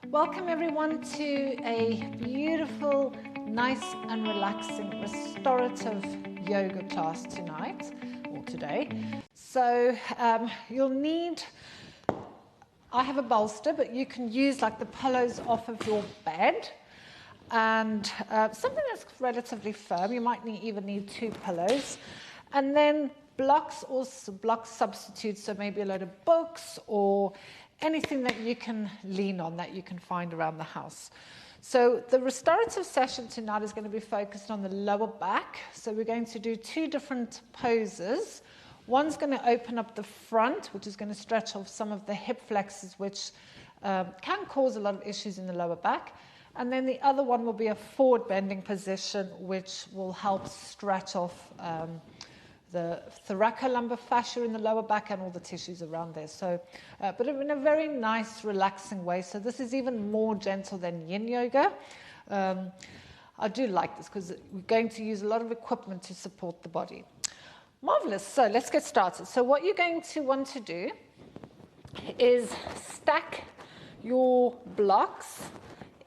Welcome everyone to a beautiful, nice and relaxing restorative yoga class tonight or today. So you'll need, I have a bolster, but you can use like the pillows off of your bed and something that's relatively firm. You might even need two pillows. And then blocks or block substitutes, so maybe a load of books or anything that you can lean on that you can find around the house. So the restorative session tonight is going to be focused on the lower back. So we're going to do two different poses. One's going to open up the front, which is going to stretch off some of the hip flexors, which can cause a lot of issues in the lower back. And then the other one will be a forward bending position, which will help stretch off the thoracolumbar fascia in the lower back and all the tissues around there. So, but in a very nice, relaxing way. So this is even more gentle than yin yoga. I do like this because we're going to use a lot of equipment to support the body. Marvelous. So let's get started. So what you're going to want to do is stack your blocks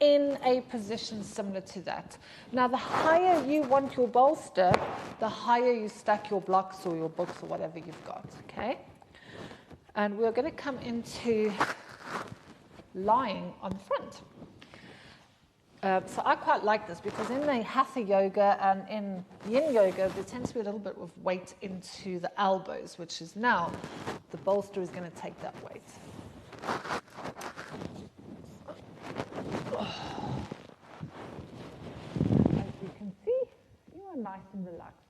in a position similar to that. Now, the higher you want your bolster, the higher you stack your blocks or your books or whatever you've got, okay? And we're going to come into lying on the front. So I quite like this because in the hatha yoga and in yin yoga, there tends to be a little bit of weight into the elbows, which is now the bolster is going to take that weight. As you can see, you are nice and relaxed.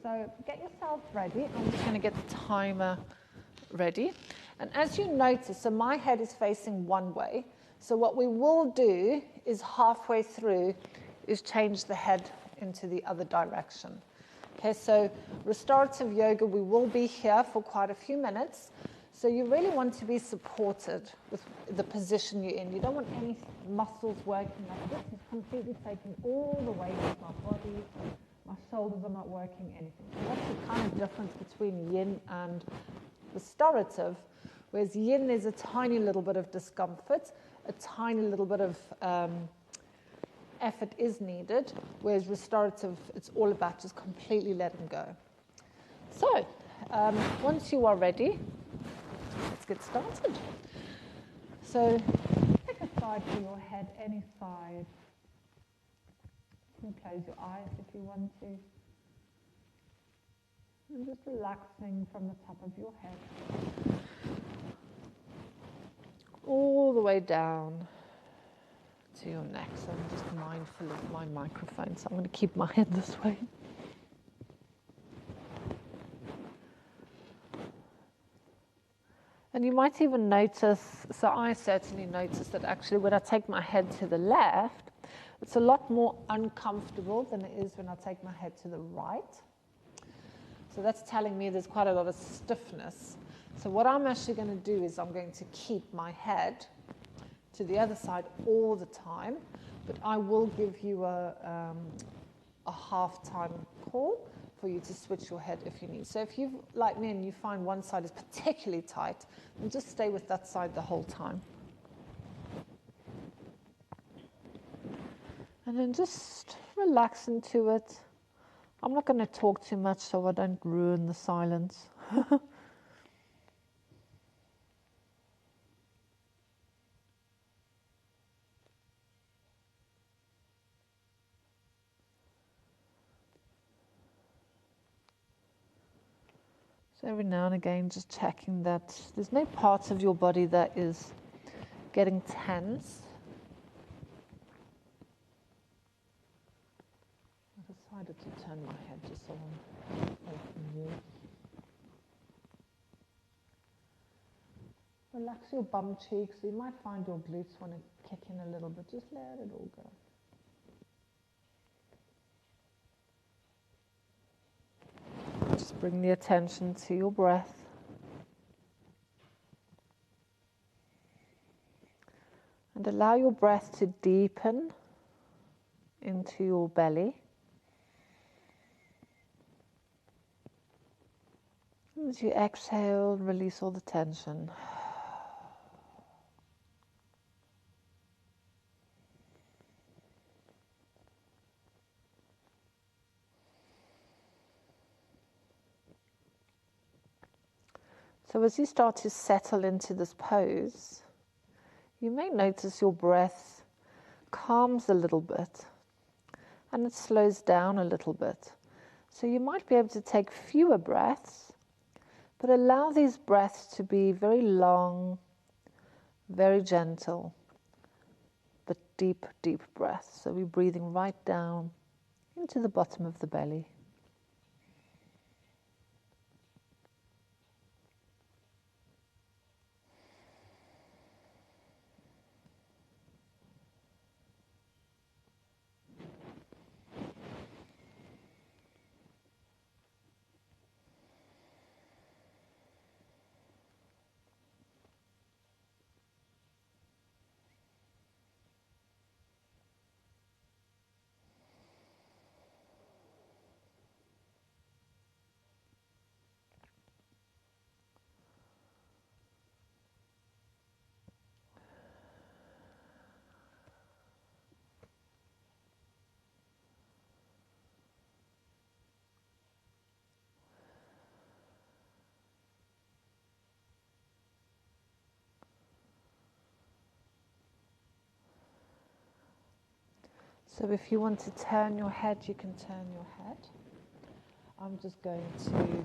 So get yourself ready. I'm just going to get the timer ready. And as you notice, so my head is facing one way. So what we will do is halfway through is change the head into the other direction. Okay, so restorative yoga, we will be here for quite a few minutes. So you really want to be supported with the position you're in. You don't want any muscles working like this. It's completely taking all the weight of my body. My shoulders are not working anything. So that's the kind of difference between yin and restorative. Whereas yin, there's a tiny little bit of discomfort, a tiny little bit of effort is needed. Whereas restorative, it's all about just completely letting go. So once you are ready, let's get started. So pick a side for your head, any side. You can close your eyes if you want to. And just relaxing from the top of your head. All the way down to your neck. So I'm just mindful of my microphone, so I'm going to keep my head this way. And you might even notice, so I certainly notice that actually when I take my head to the left, it's a lot more uncomfortable than it is when I take my head to the right. So that's telling me there's quite a lot of stiffness. So what I'm actually going to do is I'm going to keep my head to the other side all the time, but I will give you a half-time call for you to switch your head if you need. So if you, like me, and you find one side is particularly tight, then just stay with that side the whole time. And then just relax into it. I'm not going to talk too much so I don't ruin the silence. So every now and again, just checking that there's no parts of your body that is getting tense. I decided to turn my head just so I'm away from you. Relax your bum cheeks. You might find your glutes want to kick in a little bit. Just let it all go. Just bring the attention to your breath. And allow your breath to deepen into your belly. As you exhale, release all the tension. So as you start to settle into this pose, you may notice your breath calms a little bit and it slows down a little bit. So you might be able to take fewer breaths, but allow these breaths to be very long, very gentle, but deep, deep breaths. So we're breathing right down into the bottom of the belly. So if you want to turn your head, you can turn your head. I'm just going to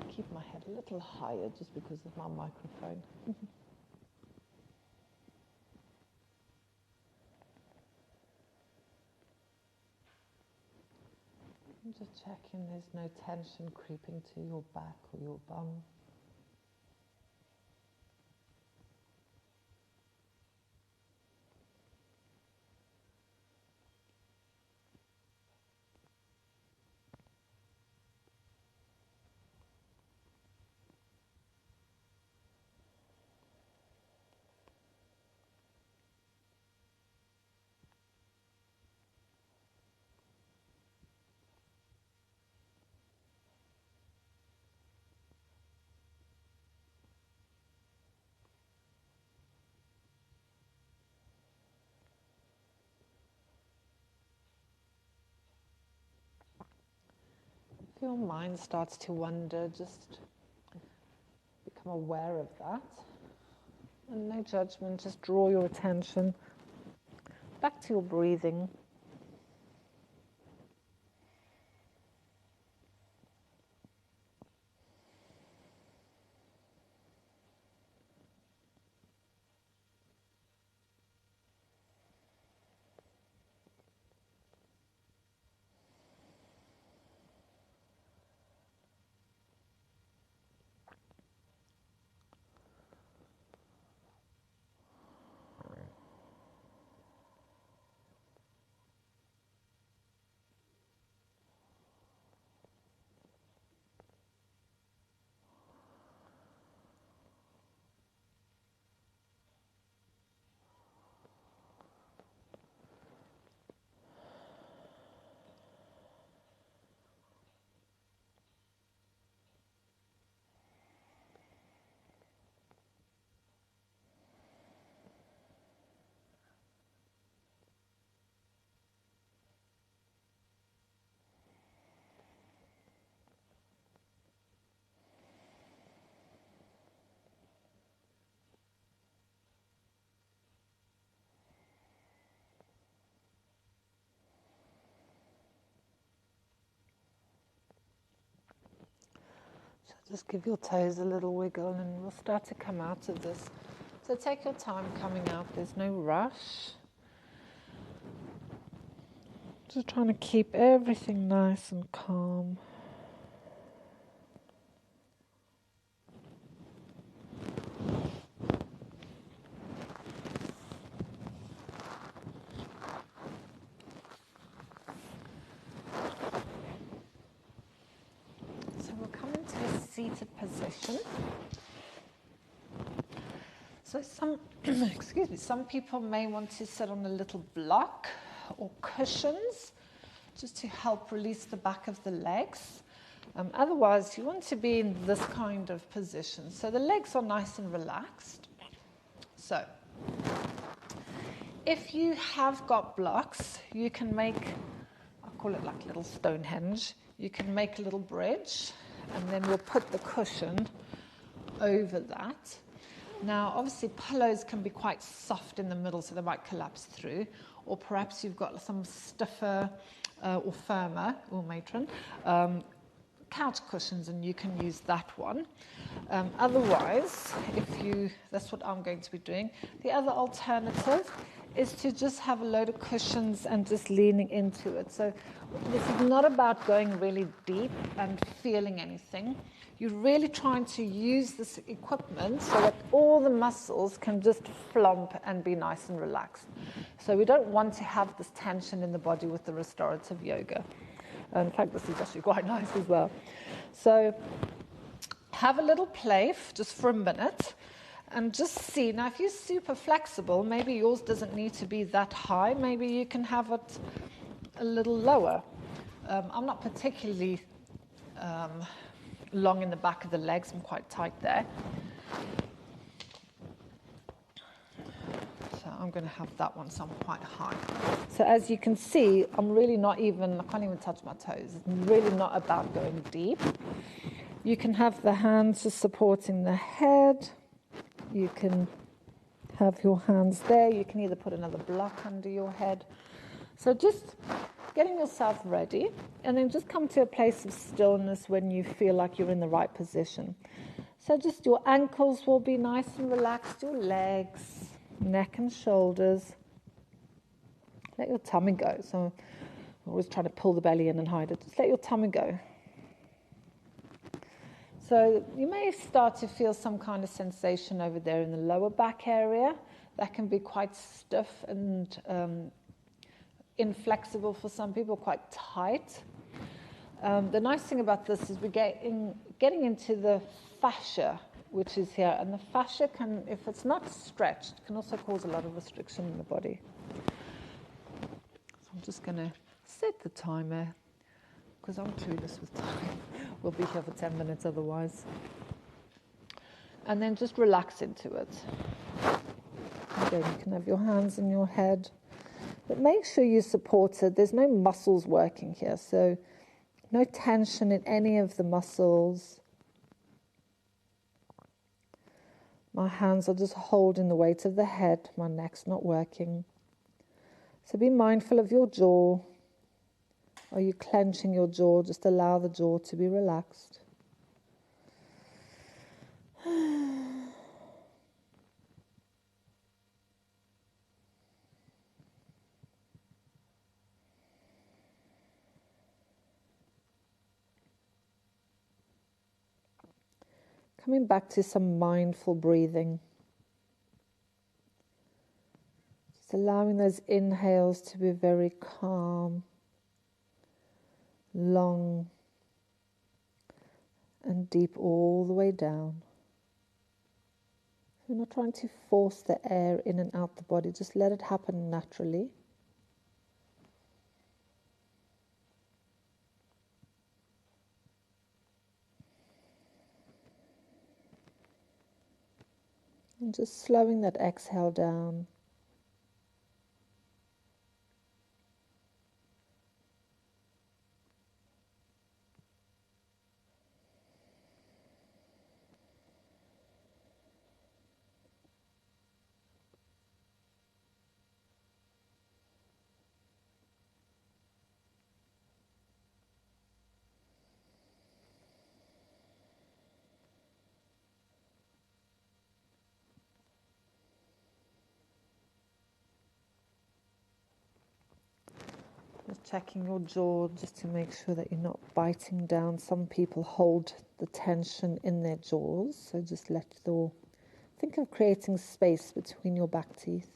keep my head a little higher just because of my microphone. I'm just checking there's no tension creeping to your back or your bum. If your mind starts to wander, just become aware of that. And no judgment, just draw your attention back to your breathing. So just give your toes a little wiggle and we'll start to come out of this. So take your time coming out, there's no rush. Just trying to keep everything nice and calm. So we'll come into a seated position. So some people may want to sit on a little block or cushions just to help release the back of the legs. Otherwise, you want to be in this kind of position. So the legs are nice and relaxed. So if you have got blocks, you can make, I'll call it like a little Stonehenge. You can make a little bridge and then we'll put the cushion over that. Now, obviously, pillows can be quite soft in the middle, so they might collapse through, or perhaps you've got some stiffer or firmer, or matron, couch cushions, and you can use that one. Otherwise, that's what I'm going to be doing. The other alternative is to just have a load of cushions and just leaning into it. So this is not about going really deep and feeling anything. You're really trying to use this equipment so that all the muscles can just flump and be nice and relaxed. So we don't want to have this tension in the body with the restorative yoga. In fact, this is actually quite nice as well. So have a little play just for a minute and just see. Now, if you're super flexible, maybe yours doesn't need to be that high. Maybe you can have it a little lower. I'm not particularly long in the back of the legs. I'm quite tight there. So I'm going to have that one, so I'm quite high. So as you can see, I can't even touch my toes. It's really not about going deep. You can have the hands just supporting the head. You can have your hands there. You can either put another block under your head. So just getting yourself ready, and then just come to a place of stillness when you feel like you're in the right position. So just your ankles will be nice and relaxed, your legs, neck and shoulders. Let your tummy go. So I'm always trying to pull the belly in and hide it. Just let your tummy go. So you may start to feel some kind of sensation over there in the lower back area. That can be quite stiff and inflexible for some people, quite tight. The nice thing about this is we're getting into the fascia, which is here. And the fascia can, if it's not stretched, can also cause a lot of restriction in the body. So I'm just going to set the timer, because I'm clueless with time. We'll be here for 10 minutes otherwise. And then just relax into it. Again, you can have your hands on your head. But make sure you're supported. There's no muscles working here, so no tension in any of the muscles. My hands are just holding the weight of the head. My neck's not working. So be mindful of your jaw. Are you clenching your jaw? Just allow the jaw to be relaxed. Coming back to some mindful breathing. Just allowing those inhales to be very calm, long, and deep all the way down. We're not trying to force the air in and out the body, just let it happen naturally. And just slowing that exhale down. Just checking your jaw just to make sure that you're not biting down. Some people hold the tension in their jaws, so just think of creating space between your back teeth.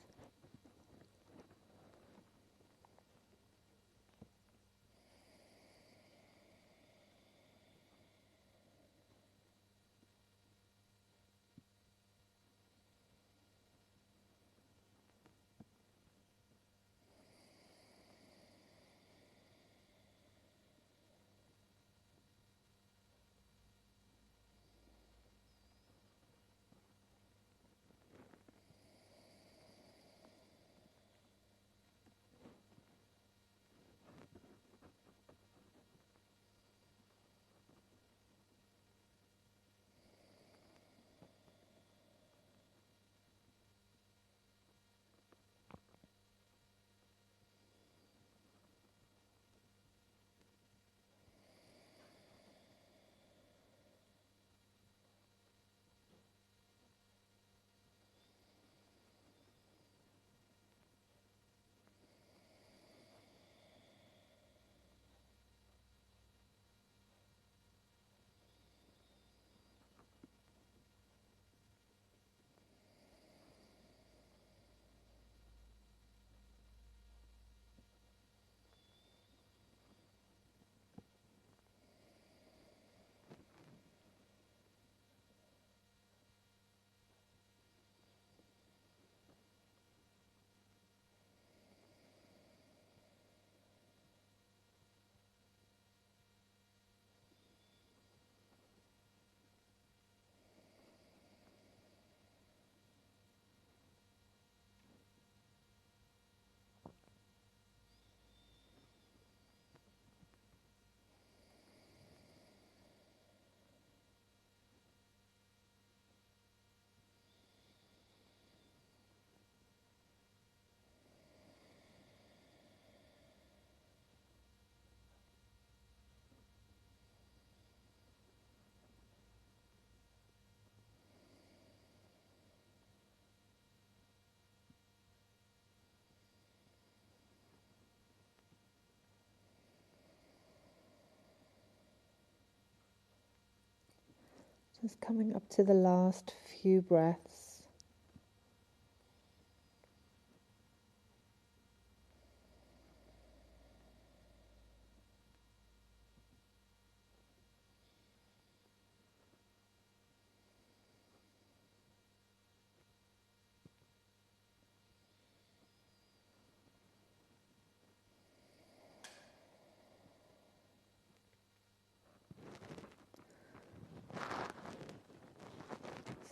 Just coming up to the last few breaths.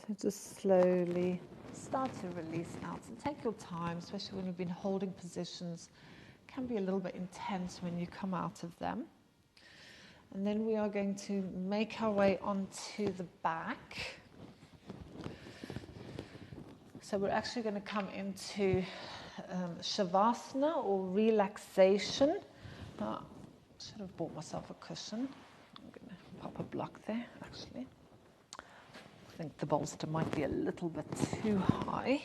So just slowly start to release out and take your time, especially when you've been holding positions. It can be a little bit intense when you come out of them. And then we are going to make our way onto the back. So we're actually going to come into Shavasana or relaxation. Now, I should have bought myself a cushion. I'm going to pop a block there, actually. I think the bolster might be a little bit too high.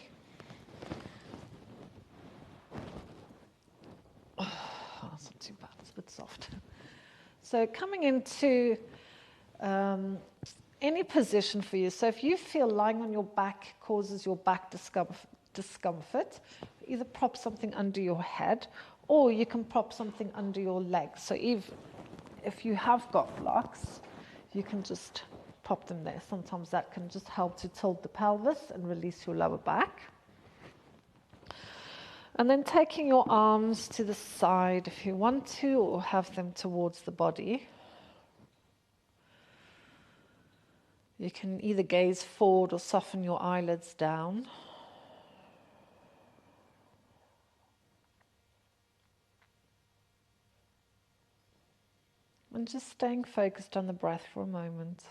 Oh, that's not too bad, it's a bit soft. So coming into any position for you. So if you feel lying on your back causes your back discomfort, either prop something under your head or you can prop something under your legs. So if you have got blocks, you can just pop them there. Sometimes that can just help to tilt the pelvis and release your lower back. And then taking your arms to the side if you want to, or have them towards the body. You can either gaze forward or soften your eyelids down. And just staying focused on the breath for a moment.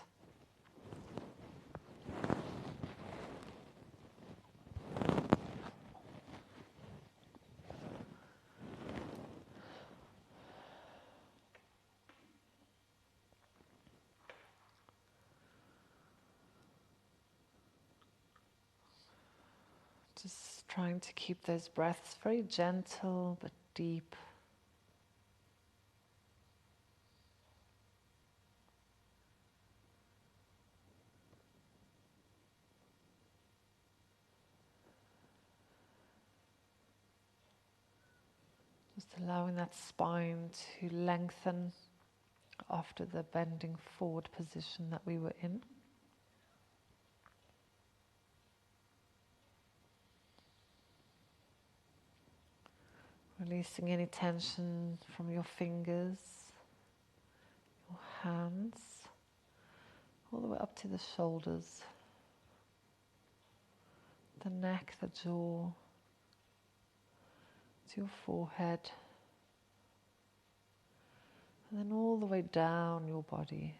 Just trying to keep those breaths very gentle but deep. Just allowing that spine to lengthen after the bending forward position that we were in. Releasing any tension from your fingers, your hands, all the way up to the shoulders, the neck, the jaw, to your forehead, and then all the way down your body.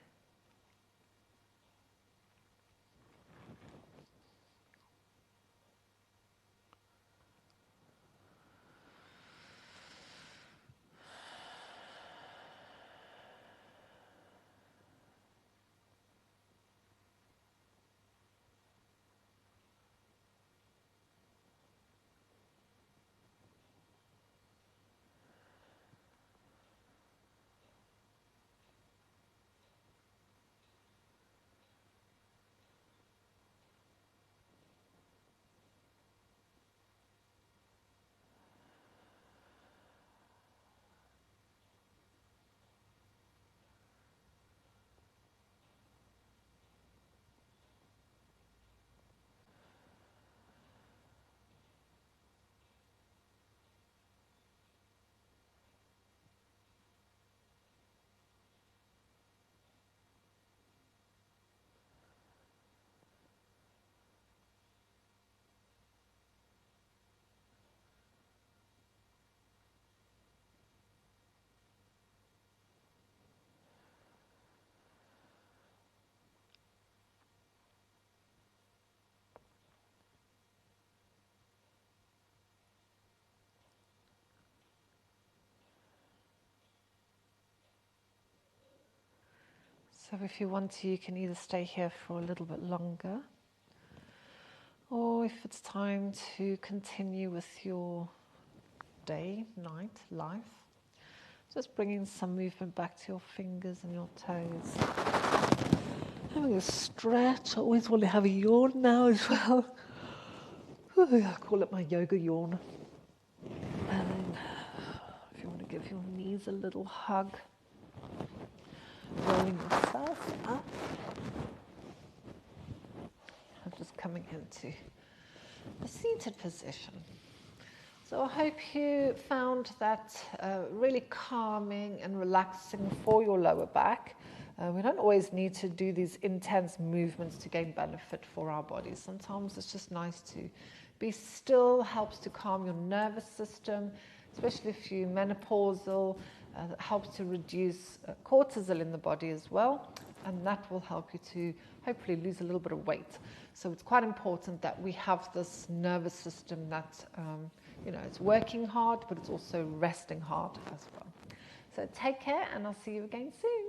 So if you want to, you can either stay here for a little bit longer, or if it's time to continue with your day, night, life, just bringing some movement back to your fingers and your toes. having a stretch. I always want to have a yawn now as well. I call it my yoga yawn. And then if you want to give your knees a little hug, rolling yourself up. I'm just coming into a seated position. So I hope you found that really calming and relaxing for your lower back. We don't always need to do these intense movements to gain benefit for our bodies. Sometimes it's just nice to be still, helps to calm your nervous system, especially if you're menopausal. It helps to reduce cortisol in the body as well, and that will help you to hopefully lose a little bit of weight. So it's quite important that we have this nervous system that it's working hard, but it's also resting hard as well. So take care, and I'll see you again soon.